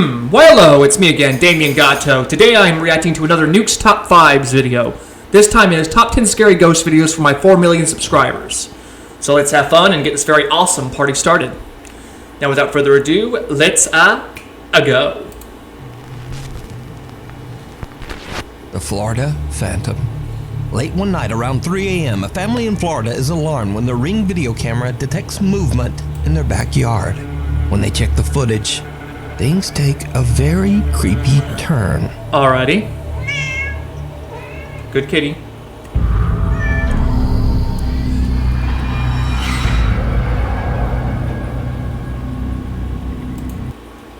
Well, hello, it's me again, Damien Gatto. Today I am reacting to another Nuke's Top 5s video. This time it is Top 10 Scary Ghost videos for my 4 million subscribers. So let's have fun and get this very awesome party started. Now without further ado, let's go. The Florida Phantom. Late one night around 3 a.m., a family in Florida is alarmed when their Ring video camera detects movement in their backyard. When they check the footage, things take a very creepy turn. Alrighty. Good kitty.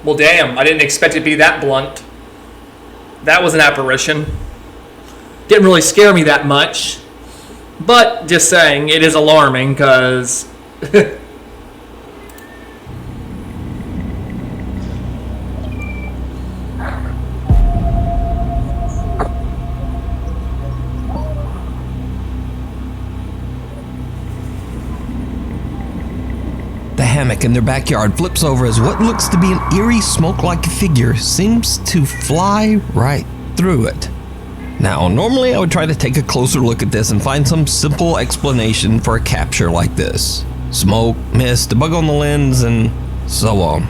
Well, damn, I didn't expect it to be that blunt. That was an apparition. Didn't really scare me that much. But, just saying, it is alarming, because... The hammock in their backyard flips over as what looks to be an eerie smoke-like figure seems to fly right through it. Now, normally I would try to take a closer look at this and find some simple explanation for a capture like this. Smoke, mist, a bug on the lens, and so on.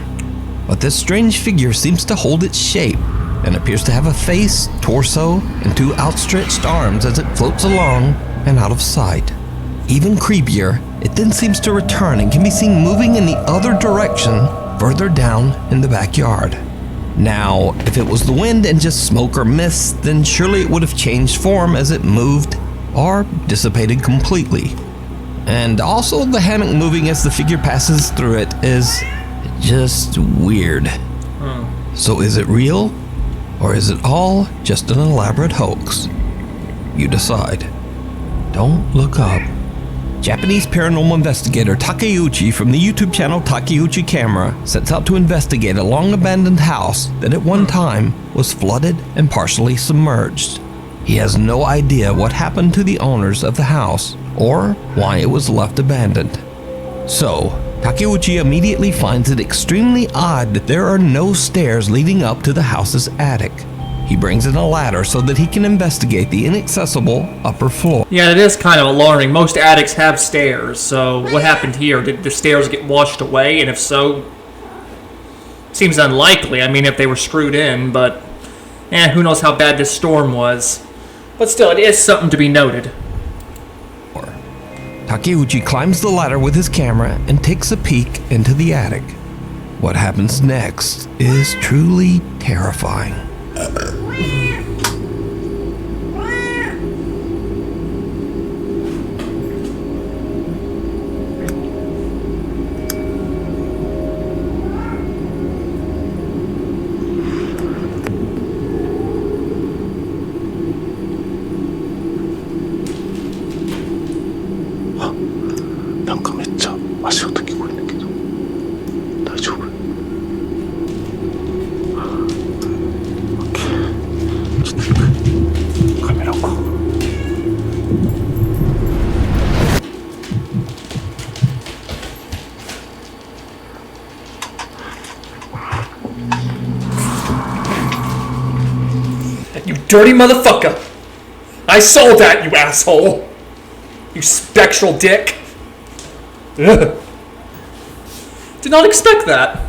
But this strange figure seems to hold its shape and appears to have a face, torso, and 2 outstretched arms as it floats along and out of sight. Even creepier, it then seems to return and can be seen moving in the other direction further down in the backyard. Now, if it was the wind and just smoke or mist, then surely it would have changed form as it moved or dissipated completely. And also the hammock moving as the figure passes through it is just weird. So is it real, or is it all just an elaborate hoax? You decide. Don't look up. Japanese paranormal investigator Takeuchi from the YouTube channel Takeuchi Camera sets out to investigate a long-abandoned house that at one time was flooded and partially submerged. He has no idea what happened to the owners of the house or why it was left abandoned. So, Takeuchi immediately finds it extremely odd that there are no stairs leading up to the house's attic. He brings in a ladder so that he can investigate the inaccessible upper floor. Yeah, it is kind of alarming. Most attics have stairs, so what happened here? Did the stairs get washed away? And if so, seems unlikely. I mean, if they were screwed in, but who knows how bad this storm was. But still, it is something to be noted. Takeuchi climbs the ladder with his camera and takes a peek into the attic. What happens next is truly terrifying. You dirty motherfucker! I saw that, you asshole! You spectral dick! Ugh. Did not expect that.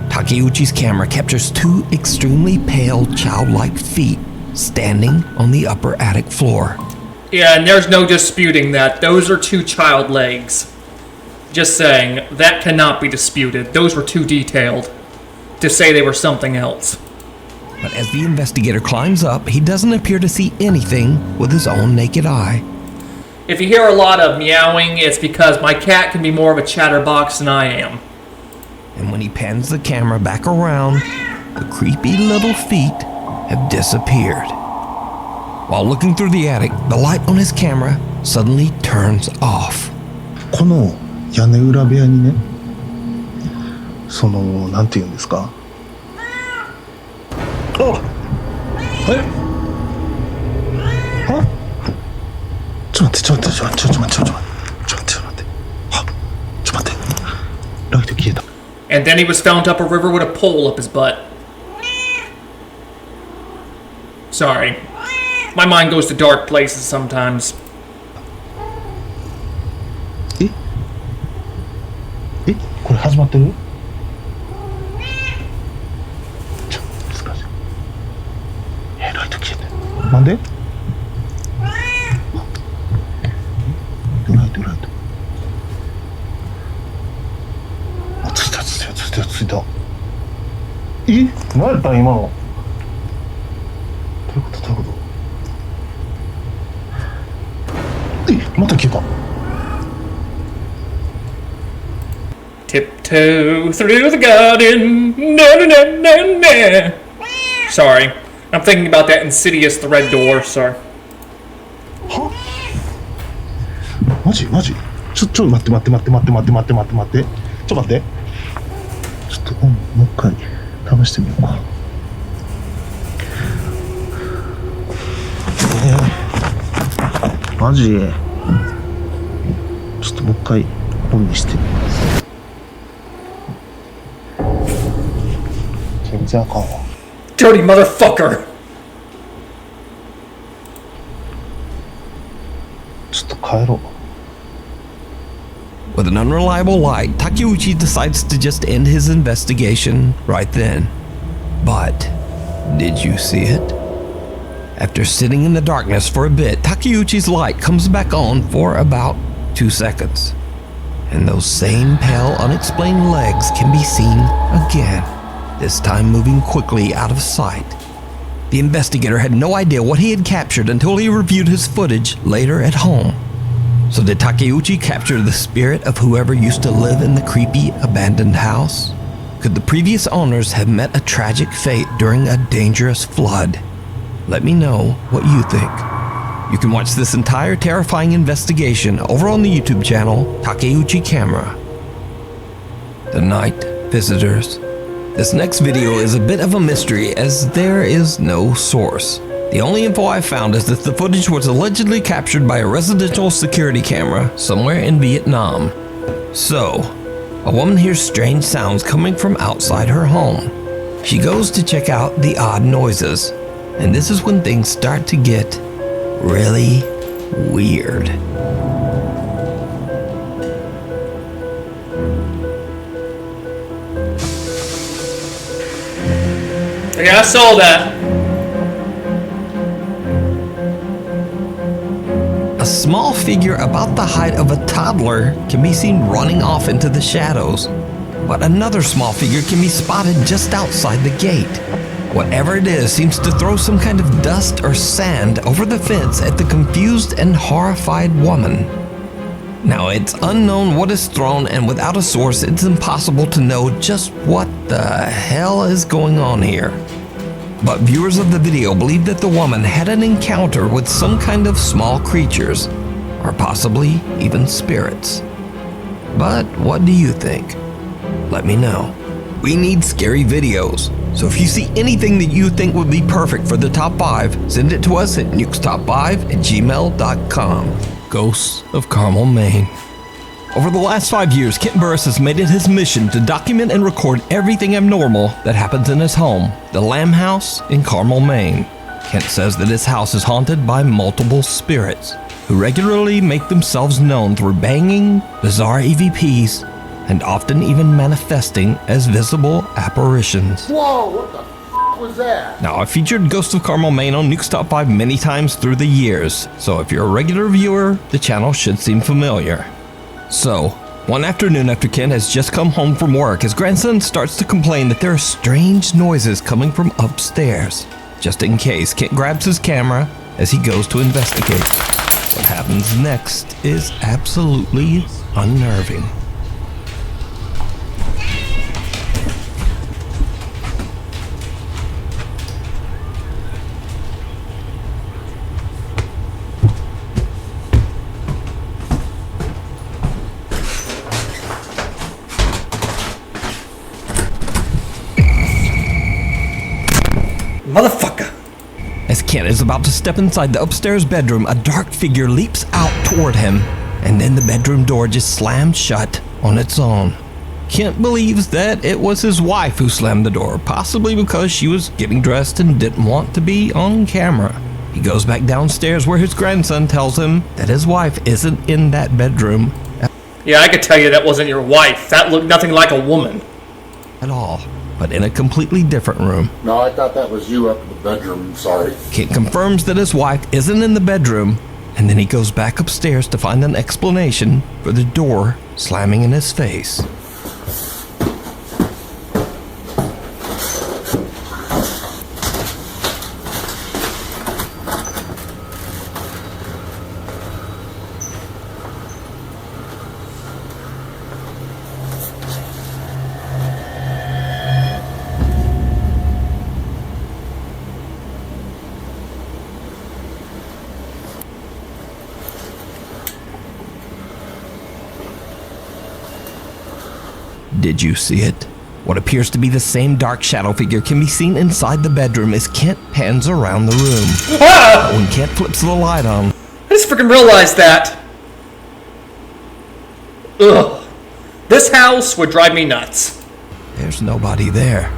Takeuchi's camera captures 2 extremely pale, childlike feet standing on the upper attic floor. Yeah, and there's no disputing that. Those are 2 child legs. Just saying, that cannot be disputed. Those were too detailed to say they were something else. But as the investigator climbs up, he doesn't appear to see anything with his own naked eye. If you hear a lot of meowing, it's because my cat can be more of a chatterbox than I am. And when he pans the camera back around, the creepy little feet have disappeared. While looking through the attic, the light on his camera suddenly turns off. この屋根裏部屋にね、なんて言うんですか。あ、え？は？ちょっと待って。あ、ちょっと待って。ライト消えた。And then he was found up a river with a pole up his butt. Sorry. My mind goes to dark places sometimes. これ始まってる？難しい。ライト消えてる。なんで？ライト。あ、ついた。何やったん今の？どういうこと？また消えた。Tiptoe through the garden. No. Sorry. I'm thinking about that Insidious the Red Door. Sorry. は？マジ？ちょっと待って。ちょっと待って。ちょっともう一回試してみようか。マジ？ちょっともう一回オンにしてみます。全然あかんわ。Dirty motherfucker! ちょっと帰ろう。With an unreliable light, Takeuchi decides to just end his investigation right then. But did you see it? After sitting in the darkness for a bit, Takeuchi's light comes back on for about 2 seconds. And those same pale, unexplained legs can be seen again, this time moving quickly out of sight. The investigator had no idea what he had captured until he reviewed his footage later at home. So did Takeuchi capture the spirit of whoever used to live in the creepy abandoned house? Could the previous owners have met a tragic fate during a dangerous flood? Let me know what you think. You can watch this entire terrifying investigation over on the YouTube channel Takeuchi Camera. The Night Visitors. This next video is a bit of a mystery as there is no source. The only info I found is that the footage was allegedly captured by a residential security camera somewhere in Vietnam. So, a woman hears strange sounds coming from outside her home. She goes to check out the odd noises, and this is when things start to get really weird. Yeah, I saw that. A small figure about the height of a toddler can be seen running off into the shadows, but another small figure can be spotted just outside the gate. Whatever it is seems to throw some kind of dust or sand over the fence at the confused and horrified woman. Now, it's unknown what is thrown, and without a source, it's impossible to know just what the hell is going on here. But viewers of the video believe that the woman had an encounter with some kind of small creatures, or possibly even spirits. But what do you think? Let me know. We need scary videos, so if you see anything that you think would be perfect for the top 5, send it to us at nukestop5@gmail.com. Ghosts of Carmel, Maine. Over the last 5 years, Kent Burris has made it his mission to document and record everything abnormal that happens in his home, the Lamb House in Carmel, Maine. Kent says that his house is haunted by multiple spirits who regularly make themselves known through banging, bizarre EVPs, and often even manifesting as visible apparitions. Whoa, what the f was that? Now, I've featured Ghosts of Carmel, Maine on Nuke's Top 5 many times through the years, so if you're a regular viewer, the channel should seem familiar. So, One afternoon after Ken has just come home from work, his grandson starts to complain that there are strange noises coming from upstairs. Just in case, Kent grabs his camera as he goes to investigate. What happens next is absolutely unnerving. Motherfucker! As Ken is about to step inside the upstairs bedroom, a dark figure leaps out toward him, and then the bedroom door just slams shut on its own. Kent believes that it was his wife who slammed the door, possibly because she was getting dressed and didn't want to be on camera. He goes back downstairs where his grandson tells him that his wife isn't in that bedroom Yeah, I could tell you that wasn't your wife. That looked nothing like a woman. at all, but in a completely different room. No, I thought that was you up in the bedroom. Sorry. Kent confirms that his wife isn't in the bedroom, and then he goes back upstairs to find an explanation for the door slamming in his face. Did you see it? What appears to be the same dark shadow figure can be seen inside the bedroom as Kent pans around the room. Ah! When Kent flips the light on, I just freaking realized that. Ugh. This house would drive me nuts. there's nobody there.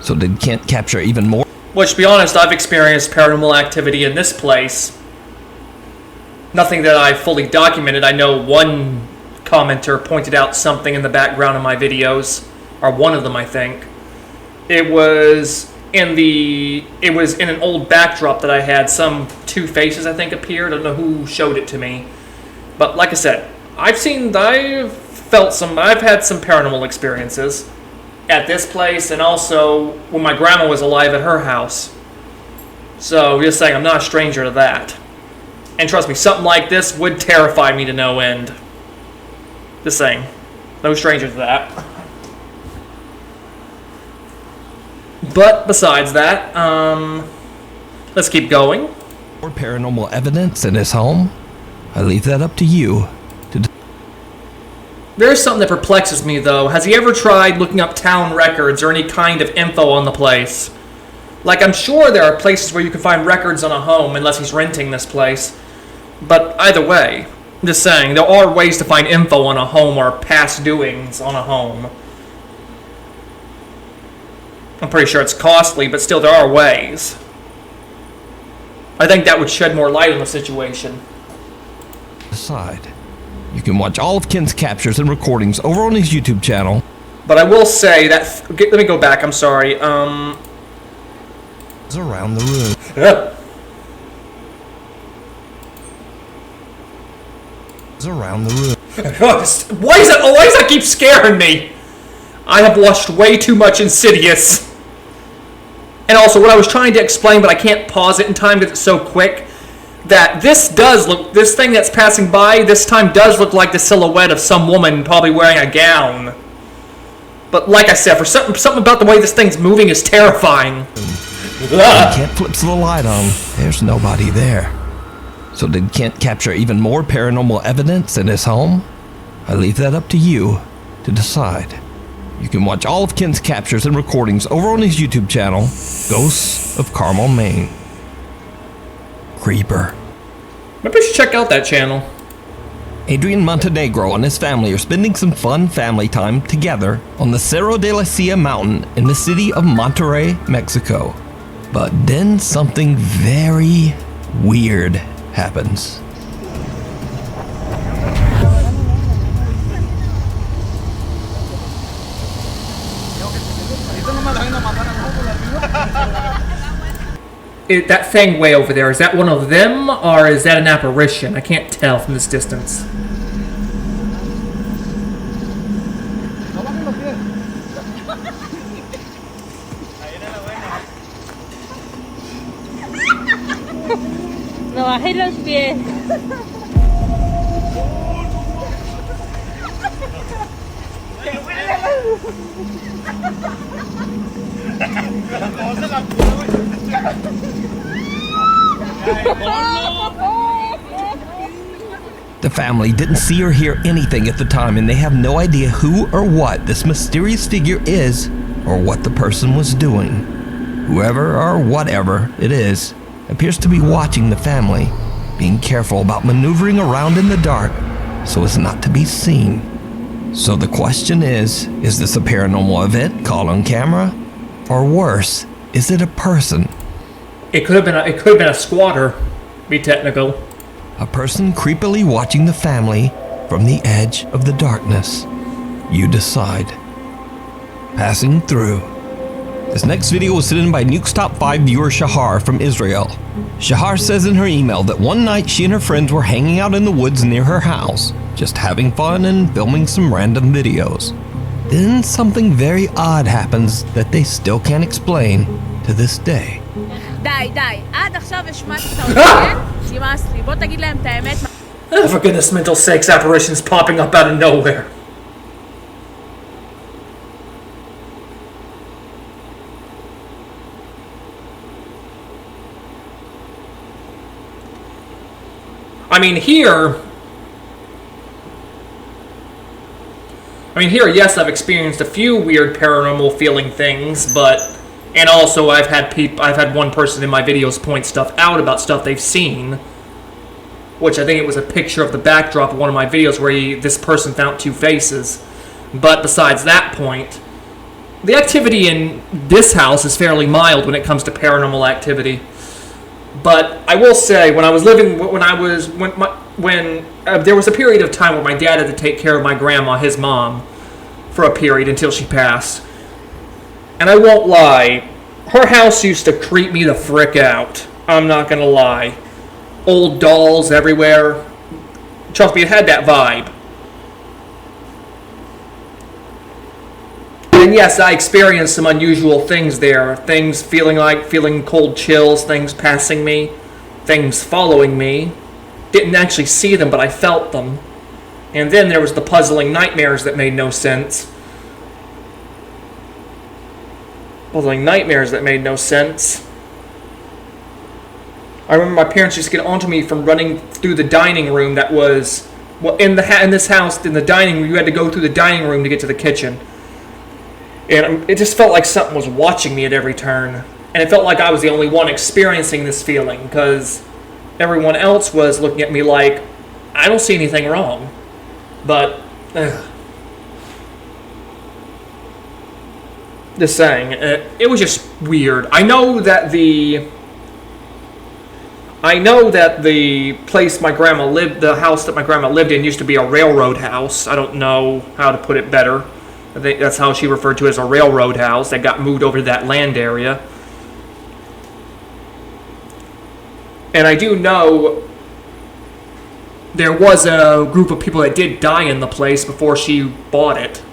So did Kent capture even more? Which, to be honest, I've experienced paranormal activity in this place. Nothing that I fully documented. I know one commenter pointed out something in the background of my videos, or one of them, I think. It was in an old backdrop that I had. Some two faces, I think, appeared. I don't know who showed it to me, but like I said, I've had some paranormal experiences at this place, and also when my grandma was alive at her house. So just saying, I'm not a stranger to that. And trust me, something like this would terrify me to no end. Just saying. No stranger to that. But besides that, let's keep going. More paranormal evidence in his home? I leave that up to you. There's something that perplexes me, though. Has he ever tried looking up town records or any kind of info on the place? Like, I'm sure there are places where you can find records on a home, unless he's renting this place. But either way, I'm just saying, there are ways to find info on a home or past doings on a home. I'm pretty sure it's costly, but still there are ways. I think that would shed more light on the situation. Decide. You can watch all of Ken's captures and recordings over on his YouTube channel. But I will say that... let me go back, I'm sorry. Around the room. Around the room. Why does that keep scaring me? I have watched way too much Insidious. And also, what I was trying to explain, but I can't pause it in time because it's so quick, that this thing that's passing by, this time does look like the silhouette of some woman probably wearing a gown. But like I said, for something about the way this thing's moving is terrifying. When Kent flips the light on, there's nobody there. So did Kent capture even more paranormal evidence in his home? I leave that up to you to decide. You can watch all of Ken's captures and recordings over on his YouTube channel, Ghosts of Carmel, Maine. Creeper. Maybe I should check out that channel. Adrian Montenegro and his family are spending some fun family time together on the Cerro de la Silla mountain in the city of Monterrey, Mexico. But then something very weird happens. That thing way over there, is that one of them, or is that an apparition? I can't tell from this distance. واحد للبيت. The family didn't see or hear anything at the time, and they have no idea who or what this mysterious figure is or what the person was doing. Whoever or whatever it is appears to be watching the family, being careful about maneuvering around in the dark so as not to be seen. So the question is this a paranormal event caught on camera? Or worse, is it a person? It could have been a squatter, to be technical. A person creepily watching the family from the edge of the darkness. You decide. Passing through. This next video was sent in by Nuke's Top 5 viewer Shahar from Israel. Shahar says in her email that one night she and her friends were hanging out in the woods near her house, just having fun and filming some random videos. Then something very odd happens that they still can't explain to this day. די, עד עכשיו השמעתי את האוזן, נמאס לי, בוא תגיד להם את האמת. Oh, for goodness mental sakes, apparitions popping up out of nowhere. I mean, here, yes, I've experienced a few weird paranormal feeling things, and also I've had one person in my videos point stuff out about stuff they've seen, which I think it was a picture of the backdrop of one of my videos where this person found two faces. But besides that point, the activity in this house is fairly mild when it comes to paranormal activity. But I will say, there was a period of time where my dad had to take care of my grandma, his mom, for a period until she passed. And I won't lie, her house used to creep me the frick out. I'm not gonna lie. Old dolls everywhere. Trust me, it had that vibe. And yes, I experienced some unusual things there. Things feeling cold chills, things passing me, things following me. Didn't actually see them, but I felt them. And then there was the puzzling nightmares that made no sense. I remember my parents used to get onto me from running through the dining room that was... Well, in this house, in the dining room, you had to go through the dining room to get to the kitchen. And it just felt like something was watching me at every turn. And it felt like I was the only one experiencing this feeling, because everyone else was looking at me like, I don't see anything wrong. But, just saying, it was just weird. I know that the place my grandma lived, the house that my grandma lived in, used to be a railroad house. I don't know how to put it better. I think that's how she referred to it, as a railroad house that got moved over to that land area. And I do know there was a group of people that did die in the place before she bought it.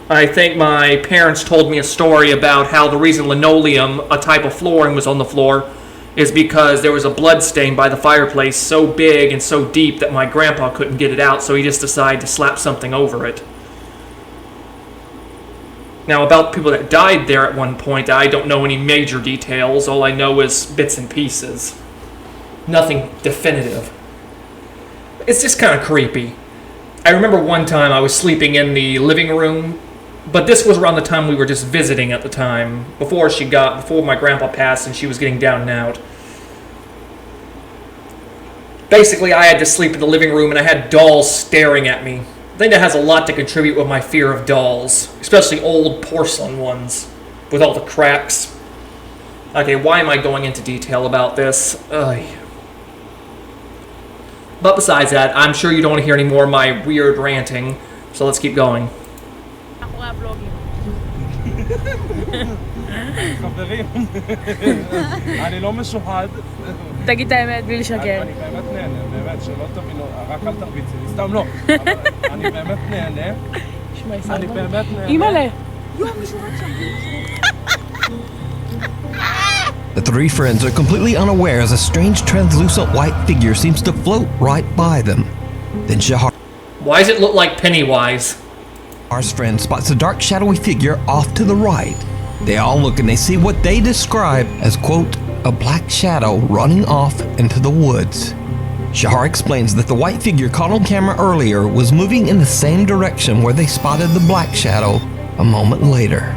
I think my parents told me a story about how the reason linoleum, a type of flooring, was on the floor is because there was a blood stain by the fireplace so big and so deep that my grandpa couldn't get it out, so he just decided to slap something over it. Now, about people that died there at one point, I don't know any major details. All I know is bits and pieces. Nothing definitive. It's just kind of creepy. I remember one time I was sleeping in the living room, but this was around the time we were just visiting at the time, before my grandpa passed and she was getting down and out. Basically, I had to sleep in the living room and I had dolls staring at me. I think that has a lot to contribute with my fear of dolls, especially old porcelain ones with all the cracks. Okay, why am I going into detail about this? Ugh. But besides that, I'm sure you don't want to hear any more of my weird ranting, so let's keep going. חברים, אני לא משוחד. תגיד את האמת בלי לשקר. אני באמת נהנה, באמת, שלא תבינו, רק אל תרביצי לי, סתם לא. אני באמת נהנה. אני באמת נהנה. אימא'לה. The three friends are completely unaware as a strange translucent white figure seems to float right by them. Then Why does it look like Pennywise? Shahar's friend spots a dark shadowy figure off to the right. They all look and they see what they describe as, quote, a black shadow running off into the woods. Shahar explains that the white figure caught on camera earlier was moving in the same direction where they spotted the black shadow a moment later.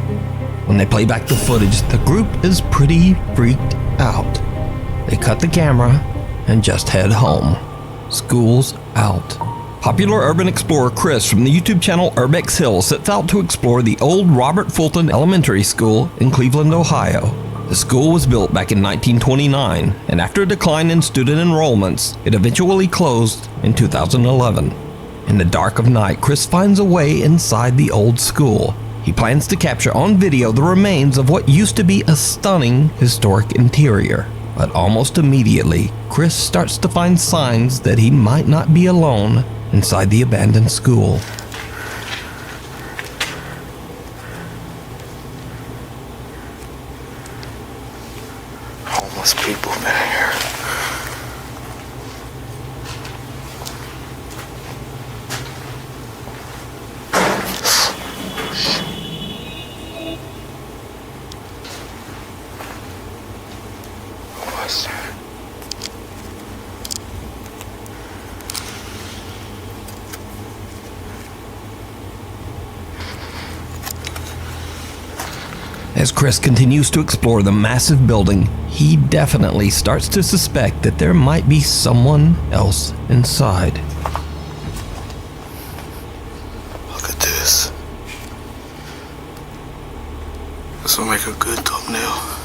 When they play back the footage, the group is pretty freaked out. They cut the camera and just head home. School's out. Popular urban explorer Chris from the YouTube channel Urbex Hill sets out to explore the old Robert Fulton Elementary School in Cleveland, Ohio. The school was built back in 1929, and after a decline in student enrollments, it eventually closed in 2011. In the dark of night, Chris finds a way inside the old school. He plans to capture on video the remains of what used to be a stunning historic interior. But almost immediately, Chris starts to find signs that he might not be alone inside the abandoned school. Homeless people been here. What's that? As Chris continues to explore the massive building, he definitely starts to suspect that there might be someone else inside. Look at this. This will make a good thumbnail.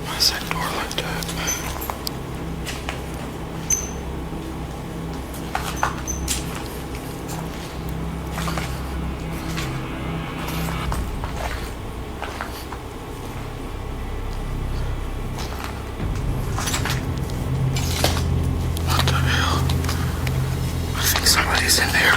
Why's that door like that? What the hell? I think somebody's in there.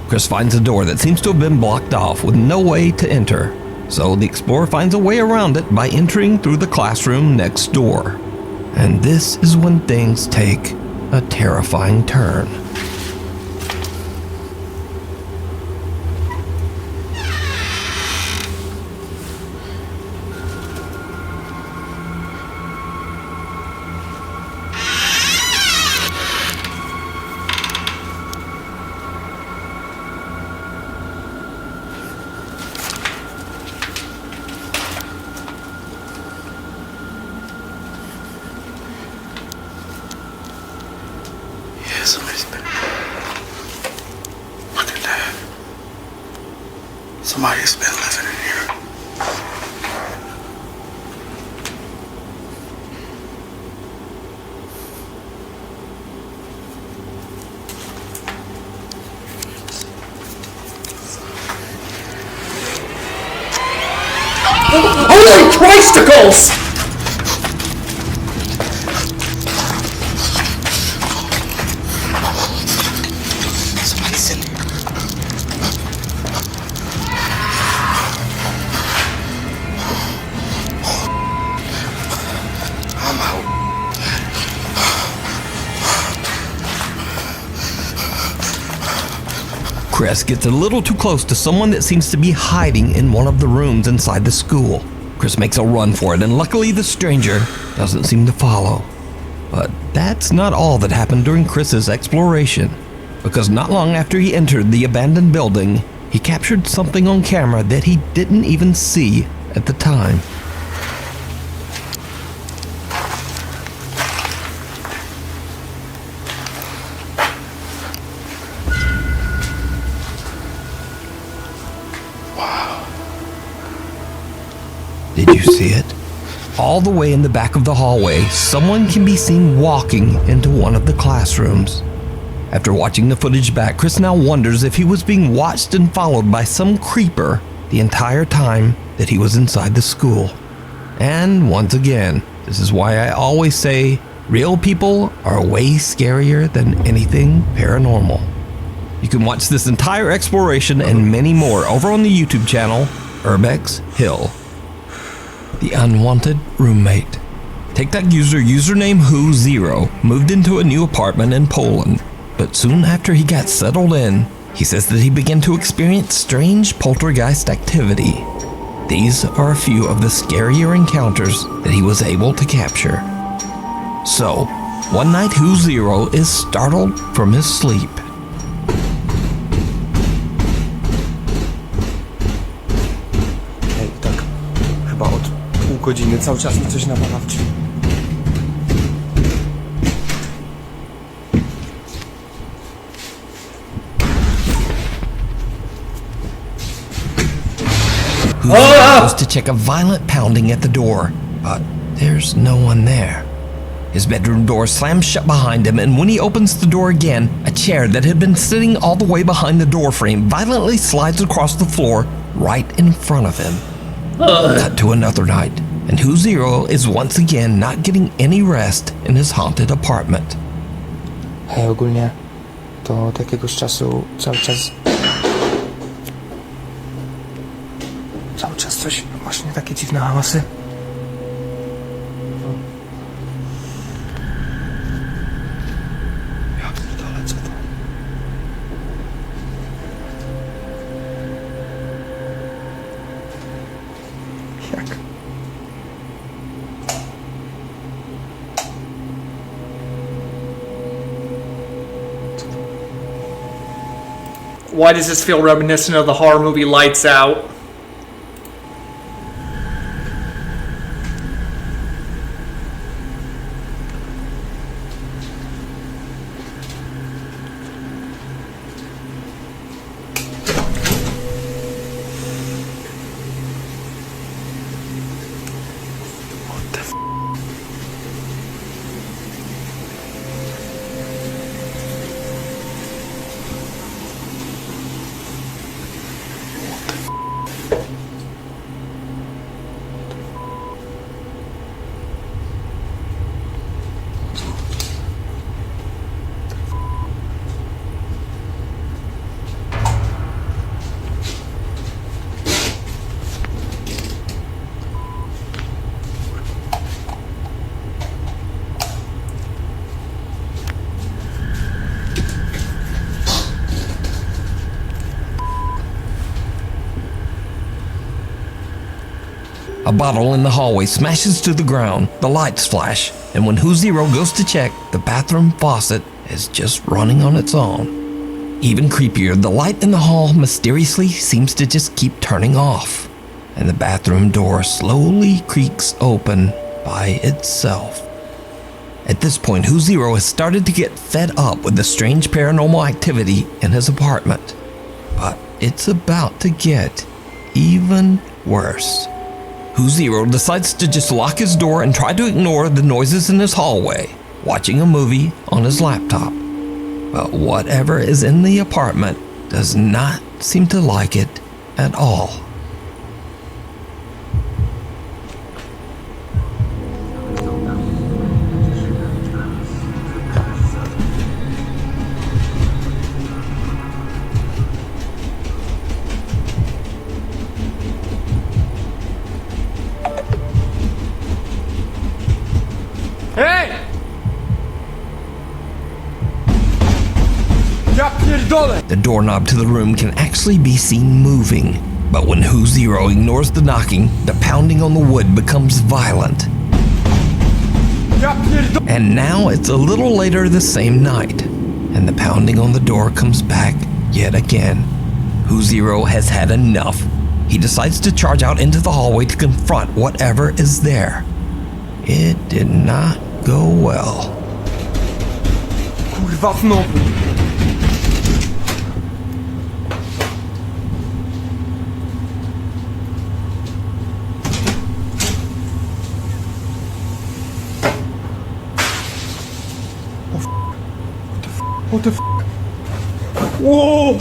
Chris finds a door that seems to have been blocked off with no way to enter. So the explorer finds a way around it by entering through the classroom next door. And this is when things take a terrifying turn. Yeah, somebody's been. Look at that. Somebody's been living in here. Holy Christacles! Somebody's in here. I'm out. Chris gets a little too close to someone that seems to be hiding in one of the rooms inside the school. Chris makes a run for it, and luckily the stranger doesn't seem to follow. But that's not all that happened during Chris's exploration, because not long after he entered the abandoned building, he captured something on camera that he didn't even see at the time. Wow. Did you see it? all the way in the back of the hallway, someone can be seen walking into one of the classrooms. After watching the footage back, Chris now wonders if he was being watched and followed by some creeper the entire time that he was inside the school. And once again, this is why I always say real people are way scarier than anything paranormal. You can watch this entire exploration and many more over on the YouTube channel, Urbex Hill. The Unwanted Roommate. TikTok user username Who0 moved into a new apartment in Poland, but soon after he got settled in, he says that he began to experience strange poltergeist activity. These are a few of the scarier encounters that he was able to capture. So, one night Who0 is startled from his sleep. Ej, tak chyba od pół godziny cały czas mi coś nawala w drzwi. Who goes to check a violent pounding at the door, but there's no one there. His bedroom door slams shut behind him, and when he opens the door again, a chair that had been sitting all the way behind the door frame violently slides across the floor right in front of him. Cut to another night, and Who0 is once again not getting any rest in his haunted apartment. Hej, ogólnie to od jakiegoś czasu cały czas coś, właśnie takie dziwne hałasy. Ja pierdolę, co to? Jak? Why does this feel reminiscent of the horror movie Lights Out? A bottle in the hallway smashes to the ground, the lights flash, and when Who0 goes to check, the bathroom faucet is just running on its own. Even creepier, the light in the hall mysteriously seems to just keep turning off, and the bathroom door slowly creaks open by itself. At this point, Who0 has started to get fed up with the strange paranormal activity in his apartment, but it's about to get even worse. Who0 decides to just lock his door and try to ignore the noises in his hallway, watching a movie on his laptop. But whatever is in the apartment does not seem to like it at all. Hej! Ja pierdolę! The doorknob to the room can actually be seen moving, but when Who0 ignores the knocking, the pounding on the wood becomes violent. Ja pierdolę! And now it's a little later the same night, and the pounding on the door comes back yet again. Who0 has had enough. He decides to charge out into the hallway to confront whatever is there. It did not go well. Kurwa znowu! Whoa!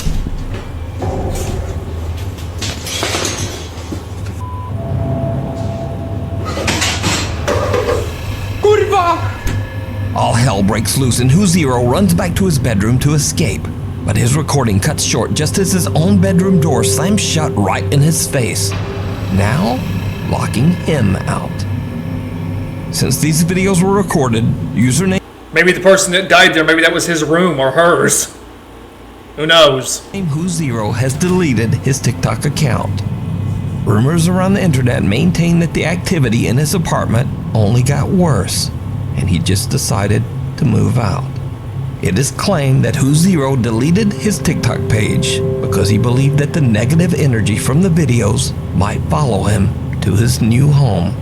All hell breaks loose and Who Zero runs back to his bedroom to escape. But his recording cuts short just as his own bedroom door slams shut right in his face, now locking him out. Since these videos were recorded, username Maybe the person that died there, maybe that was his room or hers. Who knows? Who Zero has deleted his TikTok account. Rumors around the internet maintain that the activity in his apartment only got worse, and he just decided to move out. It is claimed that Who Zero deleted his TikTok page because he believed that the negative energy from the videos might follow him to his new home.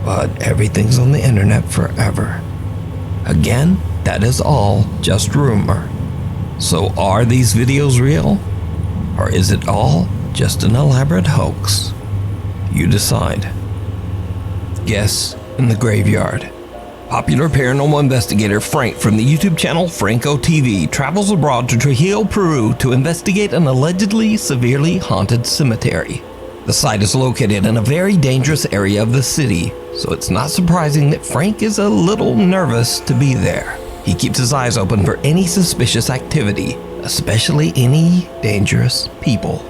But everything's on the internet forever. Again, that is all just rumor. So are these videos real? Or is it all just an elaborate hoax? You decide. Guess in the Graveyard. Popular paranormal investigator Frank from the YouTube channel Franco TV travels abroad to Trujillo, Peru to investigate an allegedly severely haunted cemetery. The site is located in a very dangerous area of the city, so it's not surprising that Frank is a little nervous to be there. He keeps his eyes open for any suspicious activity, especially any dangerous people.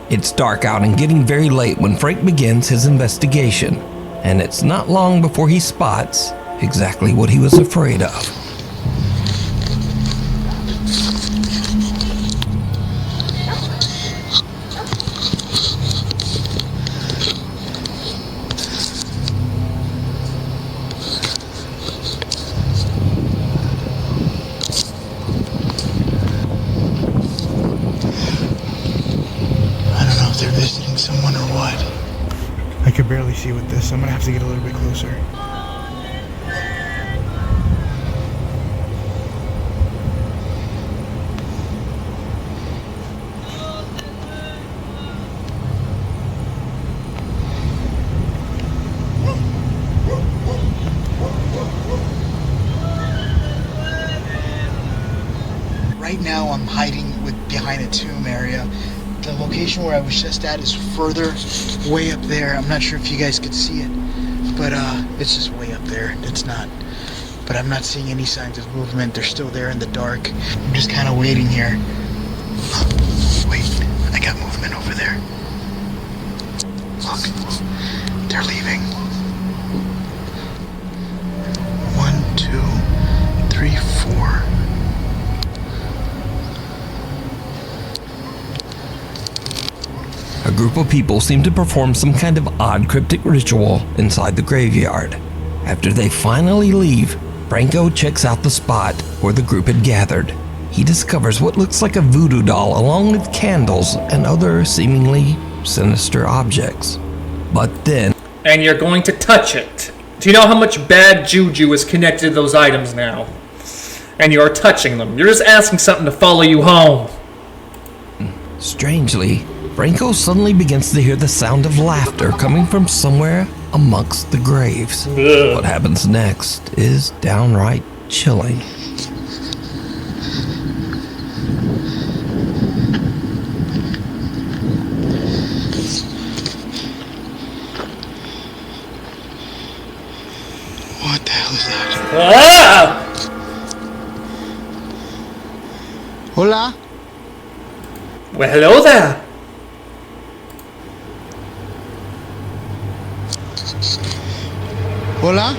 It's dark out and getting very late when Frank begins his investigation, and it's not long before he spots exactly what he was afraid of. I don't know if they're visiting someone or what. I could barely see with this. I'm gonna have to get a little bit closer. Right now I'm hiding behind a tomb area. The location where I was just at is further way up there. I'm not sure if you guys could see it, but it's just way up there. It's not, but I'm not seeing any signs of movement. They're still there in the dark. I'm just kind of waiting here. Wait, I got movement over there. Look, they're leaving. 1, 2, 3, 4. A group of people seem to perform some kind of odd cryptic ritual inside the graveyard. After they finally leave, Franco checks out the spot where the group had gathered. He discovers what looks like a voodoo doll along with candles and other seemingly sinister objects. But then... And you're going to touch it. Do you know how much bad juju is connected to those items now? And you're touching them. You're just asking something to follow you home. Strangely, Franco suddenly begins to hear the sound of laughter coming from somewhere amongst the graves. Ugh. What happens next is downright chilling. What the hell is that? Ah! Hola? Well, hello there. Hola?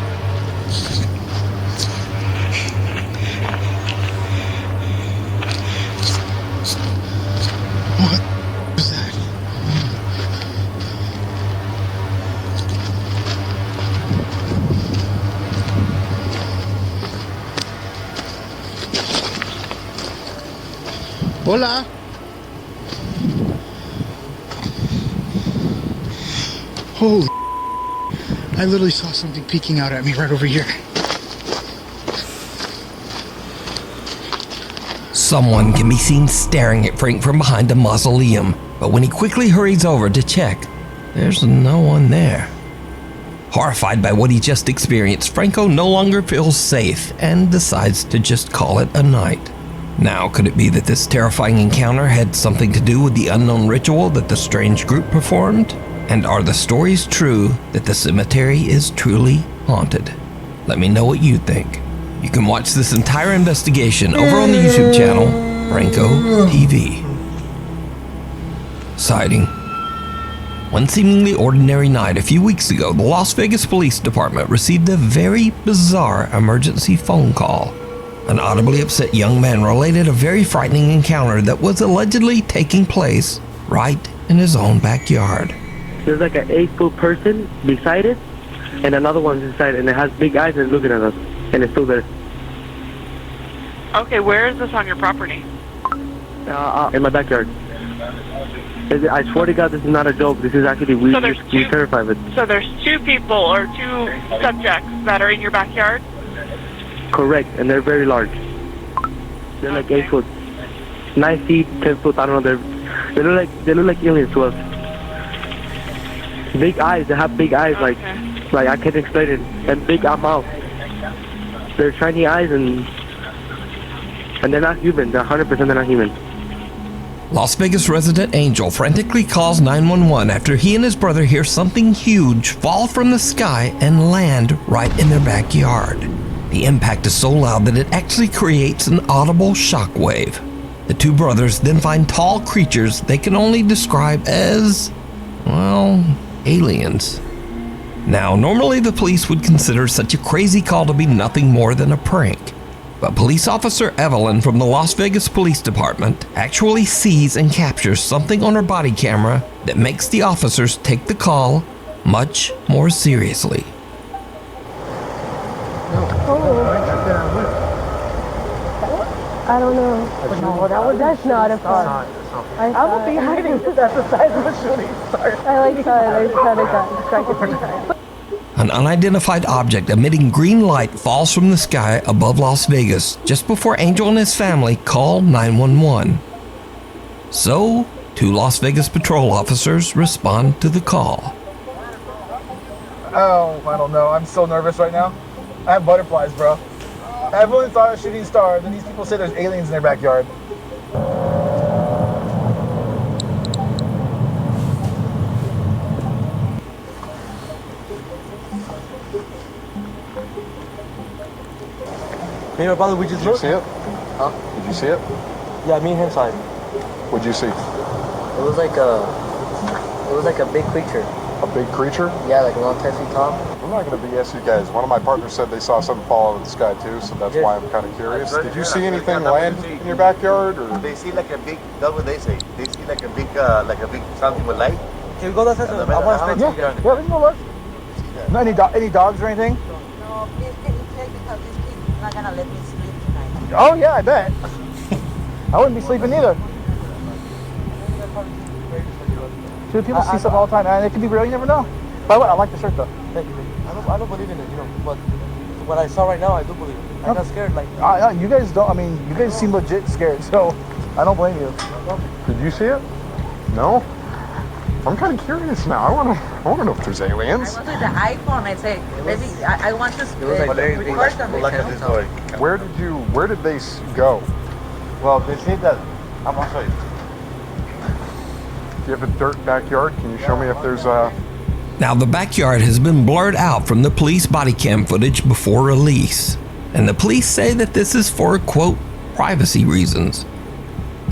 What was that? Hola? Holy, I literally saw something peeking out at me right over here. Someone can be seen staring at Frank from behind a mausoleum, but when he quickly hurries over to check, there's no one there. Horrified by what he just experienced, Franco no longer feels safe and decides to just call it a night. Now, could it be that this terrifying encounter had something to do with the unknown ritual that the strange group performed? And are the stories true that the cemetery is truly haunted? Let me know what you think. You can watch this entire investigation over on the YouTube channel, Franco TV. Sighting. One seemingly ordinary night a few weeks ago, the Las Vegas Police Department received a very bizarre emergency phone call. An audibly upset young man related a very frightening encounter that was allegedly taking place right in his own backyard. There's like an 8-foot person beside it, and another one's inside, and it has big eyes and it's looking at us, and it's still there. Okay, where is this on your property? In my backyard. I swear to God, this is not a joke. This is actually, we terrified of it. So there's 2 people or 2 subjects that are in your backyard? Correct, and they're very large. They're like 8 foot, 9 feet, 10 foot. I don't know. They look like aliens to us. Big eyes. They have big eyes, like I can't explain it. And big mouth. They're shiny eyes, and they're not human. They're 100% they're not human. Las Vegas resident Angel frantically calls 911 after he and his brother hear something huge fall from the sky and land right in their backyard. The impact is so loud that it actually creates an audible shockwave. The 2 brothers then find tall creatures they can only describe as, well, aliens. Now, normally the police would consider such a crazy call to be nothing more than a prank. But police officer Evelyn from the Las Vegas Police Department actually sees and captures something on her body camera that makes the officers take the call much more seriously. I don't know. No, that's not a fun. I would be hiding because that's the size of a shooting star. I like that. I kind of got distracted. An unidentified object emitting green light falls from the sky above Las Vegas just before Angel and his family call 911. So, 2 Las Vegas patrol officers respond to the call. Oh, I don't know. I'm so nervous right now. I have butterflies, bro. Everyone thought a shooting star, then these people say there's aliens in their backyard. Hey, my brother, we just Did you see it? Huh? Did you see it? Yeah, me and him saw it. What'd you see? It was like a big creature. A big creature? Yeah, like around 10 feet tall. I'm not going to BS you guys. One of my partners said they saw something fall out of the sky too, so that's why I'm kind of curious. Did you see anything land in your backyard, or? They see like a big. That's what they say. They see like a big something with light. Can we go that side? I want to spend yeah, we can go look. No, any dogs or anything? No, please can you check because this kid is not gonna let me sleep tonight. Oh yeah, I bet. I wouldn't be sleeping either. Dude, people see stuff all the time, and it could be real. You never know. By the way, I like the shirt though. Thank you. I don't believe in it, but what I saw right now, I do believe it. I'm not scared. Like you guys don't. I mean, you guys seem legit scared, so I don't blame you. Did you see it? No. I'm kind of curious now. I want to know if there's aliens. I went with the iPhone. I say, maybe I want to record them. Where did they go? Well, they say that. I'm gonna show you. Do you have a dirt backyard? Can you show me if there's a... Now, the backyard has been blurred out from the police body cam footage before release, and the police say that this is for, quote, privacy reasons.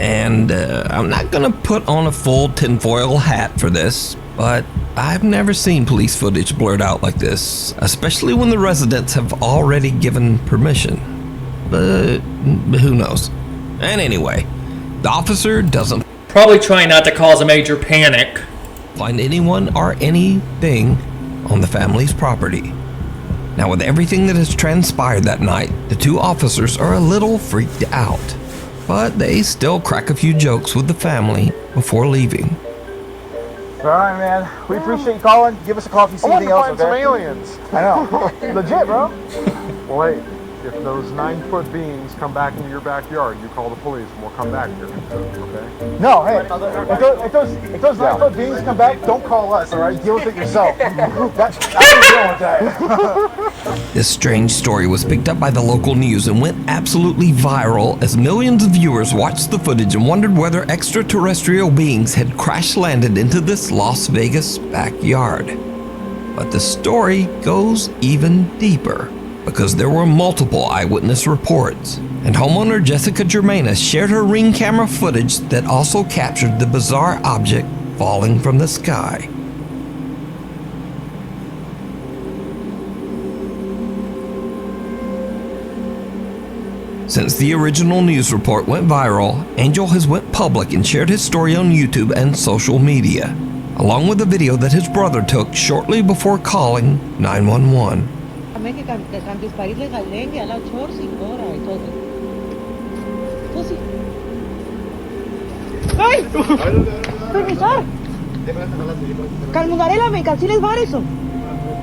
And I'm not gonna put on a full tinfoil hat for this, but I've never seen police footage blurred out like this, especially when the residents have already given permission. But who knows? And anyway, the officer doesn't Probably trying not to cause a major panic. Find anyone or anything on the family's property. Now, with everything that has transpired that night, the 2 officers are a little freaked out, but they still crack a few jokes with the family before leaving. All right, man. We appreciate you calling. Give us a call if you see anything else. I want to find some aliens. I know. Legit, bro. Wait. If those 9-foot beings come back into your backyard, you call the police and we'll come back here. Okay? No, hey, if those 9-foot beings come back, don't call us, all right? Deal with it yourself. I'm dealing with that. This strange story was picked up by the local news and went absolutely viral as millions of viewers watched the footage and wondered whether extraterrestrial beings had crash-landed into this Las Vegas backyard. But the story goes even deeper because there were multiple eyewitness reports, and homeowner Jessica Germaina shared her Ring camera footage that also captured the bizarre object falling from the sky. Since the original news report went viral, Angel has went public and shared his story on YouTube and social media, along with a video that his brother took shortly before calling 911. ¡Ay! ¡Regresar! Calmugarela, me canceles bar eso.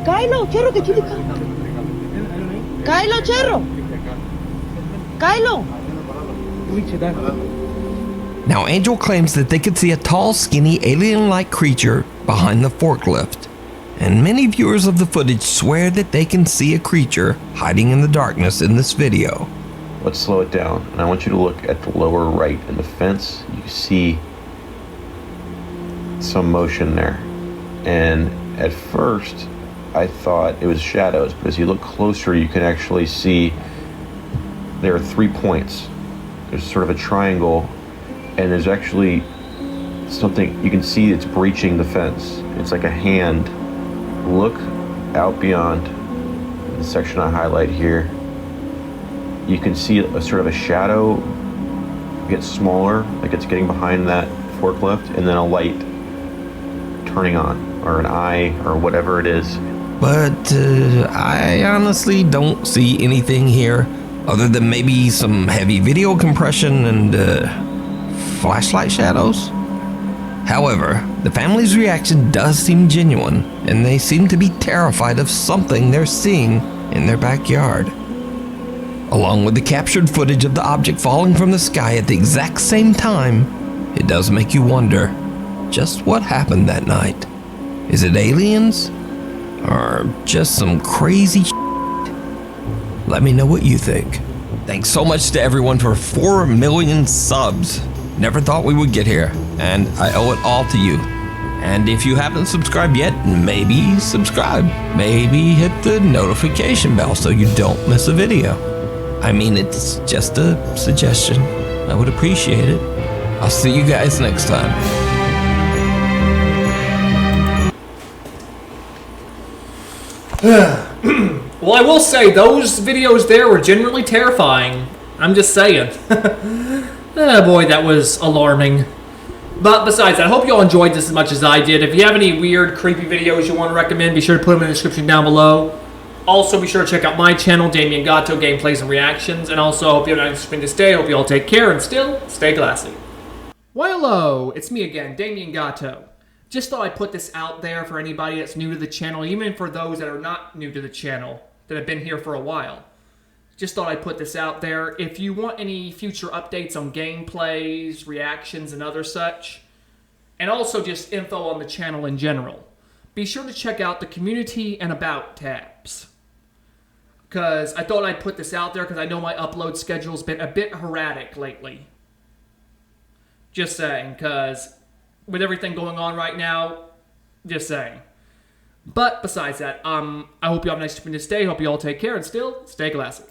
Kylo, cherro, que chile. Kylo, cherro. Kylo. Now, Angel claims that they could see a tall, skinny, alien-like creature behind the forklift. And many viewers of the footage swear that they can see a creature hiding in the darkness in this video. Let's slow it down, and I want you to look at the lower right in the fence. You can see some motion there. And at first, I thought it was shadows, but as you look closer, you can actually see there are 3 points. There's sort of a triangle, and there's actually something you can see it's breaching the fence. It's like a hand. Look out beyond the section I highlight here. You can see a sort of a shadow get smaller, like it's getting behind that forklift, and then a light turning on, or an eye, or whatever it is. But I honestly don't see anything here other than maybe some heavy video compression and flashlight shadows. However, the family's reaction does seem genuine, and they seem to be terrified of something they're seeing in their backyard. Along with the captured footage of the object falling from the sky at the exact same time, it does make you wonder just what happened that night. Is it aliens? Or just some crazy shit? Let me know what you think. Thanks so much to everyone for 4 million subs. Never thought we would get here, and I owe it all to you. And if you haven't subscribed yet, maybe subscribe. Maybe hit the notification bell so you don't miss a video. I mean, it's just a suggestion. I would appreciate it. I'll see you guys next time. Well, I will say, those videos there were genuinely terrifying. I'm just saying. Oh boy, that was alarming. But besides that, I hope you all enjoyed this as much as I did. If you have any weird, creepy videos you want to recommend, be sure to put them in the description down below. Also, be sure to check out my channel, Damien Gatto, Gameplays and Reactions. And also, I hope you have a nice spring this day. I hope you all take care and still stay classy. Well, hello, it's me again, Damien Gatto. Just thought I'd put this out there for anybody that's new to the channel, even for those that are not new to the channel, that have been here for a while. Just thought I'd put this out there. If you want any future updates on gameplays, reactions, and other such, and also just info on the channel in general, be sure to check out the community and about tabs. Because I thought I'd put this out there because I know my upload schedule's been a bit erratic lately. Just saying, because with everything going on right now, just saying. But besides that, I hope you all have a nice day. Hope you all take care and still stay classy.